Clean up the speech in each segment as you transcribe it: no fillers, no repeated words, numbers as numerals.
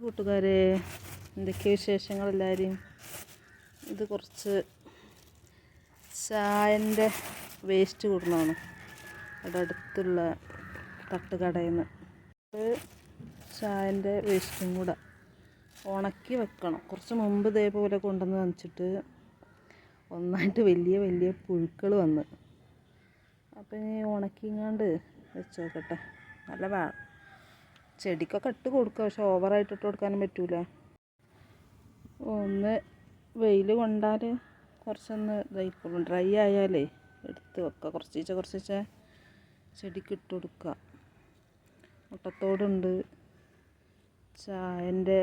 കൂട്ടുകാരെ, എന്തൊക്കെ വിശേഷങ്ങളെല്ലാവരും. ഇത് കുറച്ച് ചായൻ്റെ വേസ്റ്റ് കൊടുക്കുന്നതാണ് ഇവിടെ അടുത്തുള്ള തട്ടുകടയിൽ നിന്ന്. ചായൻ്റെ വേസ്റ്റും കൂടെ ഉണക്കി വെക്കണം. കുറച്ച് മുമ്പ് ഇതേപോലെ കൊണ്ടുവന്ന് വെച്ചിട്ട് ഒന്നായിട്ട് വലിയ വലിയ പുഴുക്കൾ വന്ന്, അപ്പം ഇനി ഉണക്കിങ്ങാണ്ട് വെച്ചോക്കട്ടെ. നല്ല ചെടിക്കൊക്കെ ഇട്ട് കൊടുക്കുക, പക്ഷെ ഓവറായിട്ട് ഇട്ട് കൊടുക്കാനും പറ്റൂല. ഒന്ന് വെയിൽ കൊണ്ടാൽ കുറച്ചൊന്ന് ഇതായിക്കോളും. ഡ്രൈ ആയാലേ എടുത്ത് വെക്കുക. കുറച്ച് ചെടിക്ക് ഇട്ട് കൊടുക്കുക. മുട്ടത്തോടുണ്ട്, ചായൻ്റെ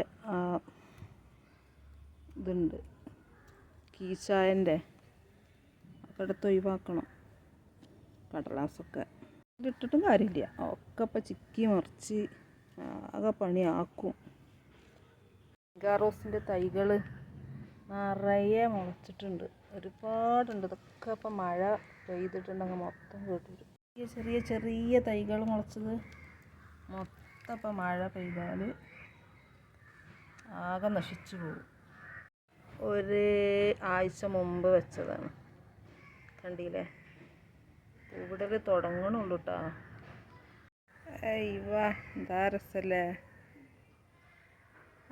ഇതുണ്ട്, കീച്ചായൻ്റെ ഒക്കെ എടുത്ത് ഒഴിവാക്കണം. കടലാസൊക്കെ ഇട്ടിട്ടും കാര്യമില്ല, ഒക്കെ ഇപ്പം ചിക്കി മറിച്ച് ആകെ പണിയാക്കും. റോസിൻ്റെ തൈകൾ നിറയെ മുളച്ചിട്ടുണ്ട്, ഒരുപാടുണ്ട്. ഇതൊക്കെ ഇപ്പം മഴ പെയ്തിട്ടുണ്ടെങ്കിൽ മൊത്തം കേട്ടിട്ട് ചെറിയ ചെറിയ തൈകൾ മുളച്ചത് മൊത്തം ഇപ്പം മഴ പെയ്താൽ ആകെ നശിച്ചു പോകും. ഒരു ആഴ്ച മുമ്പ് വെച്ചതാണ്, കണ്ടില്ലേ? പൂവിടൽ തുടങ്ങണുള്ളൂ കേട്ടോ. ഇവ എന്താ രസല്ലേ,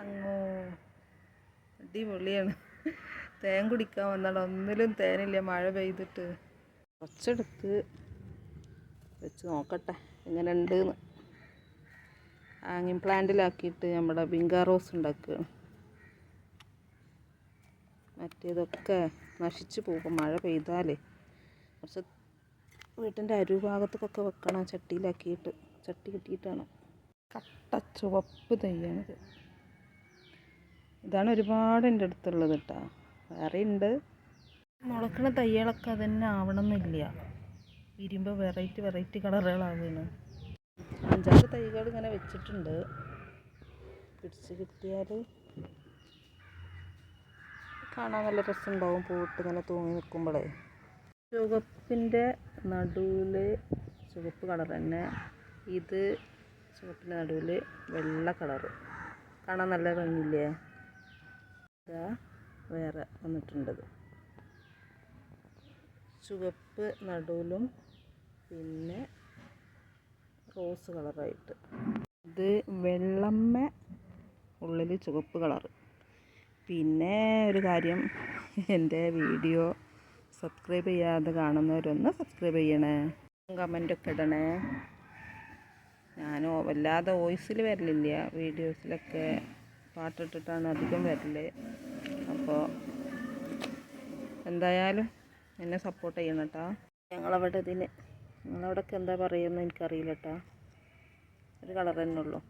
അങ്ങോ അടിപൊളിയാണ്. തേൻ കുടിക്കാൻ വന്നാണ്, ഒന്നിലും തേനില്ല മഴ പെയ്തിട്ട്. കുറച്ചെടുത്ത് വെച്ച് നോക്കട്ടെ എങ്ങനെ ഉണ്ടെന്ന്. ഹാങ്ങിങ് പ്ലാന്റിലാക്കിയിട്ട് നമ്മുടെ ബിങ്കാ റോസ് ഉണ്ടാക്കുകയാണ്. മറ്റേതൊക്കെ നശിച്ചു പോകും മഴ പെയ്താലേ. കുറച്ച് വീട്ടിൻ്റെ അരുഭാഗത്തേക്കൊക്കെ വെക്കണം, ചട്ടിയിലാക്കിയിട്ട്. ചട്ടി കിട്ടിയിട്ടാണ്. കട്ട ചുവപ്പ് തൈയാണിത്. ഇതാണ് ഒരുപാട് എൻ്റെ അടുത്തുള്ളത് കേട്ടോ. വേറെ ഉണ്ട് മുളക്കണ തൈകളൊക്കെ അതന്നെ ആവണമെന്നില്ല, വിരിയുമ്പോൾ വെറൈറ്റി കളറുകളാവുകയാണ്. 5-6 തൈകൾ ഇങ്ങനെ വെച്ചിട്ടുണ്ട്. പിടിച്ച് കിട്ടിയാൽ കാണാൻ നല്ല രസമുണ്ടാവും. പൂവിട്ട് ഇങ്ങനെ തൂങ്ങി നിൽക്കുമ്പോഴേ. ചുവപ്പിൻ്റെ നടുവിൽ ചുവപ്പ് കളർ തന്നെ, ഇത് ചുവപ്പിൻ്റെ നടുവിൽ വെള്ള കളറ്. കാണാൻ നല്ല ഭംഗിയില്ലേ? ഇതാ വേറെ വന്നിട്ടുണ്ടത്, ചുവപ്പ് നടുവിലും പിന്നെ റോസ് കളറായിട്ട്. ഇത് വെള്ളമ്മ ഉള്ളിൽ ചുവപ്പ് കളറ്. പിന്നെ ഒരു കാര്യം, എൻ്റെ വീഡിയോ സബ്സ്ക്രൈബ് ചെയ്യാതെ കാണുന്നവരൊന്ന് സബ്സ്ക്രൈബ് ചെയ്യണേ, കമൻ്റൊക്കെ ഇടണേ. ഞാൻ വല്ലാതെ വോയിസിൽ വരലില്ല, വീഡിയോസിലൊക്കെ പാട്ടിട്ടിട്ടാണ് അധികം വരൽ. അപ്പോൾ എന്തായാലും എന്നെ സപ്പോർട്ട് ചെയ്യണം കേട്ടോ. നിങ്ങളവിടെയൊക്കെ എന്താ പറയുന്നത് എനിക്കറിയില്ല കേട്ടോ. ഒരു കളർ തന്നെ ഉള്ളൂ.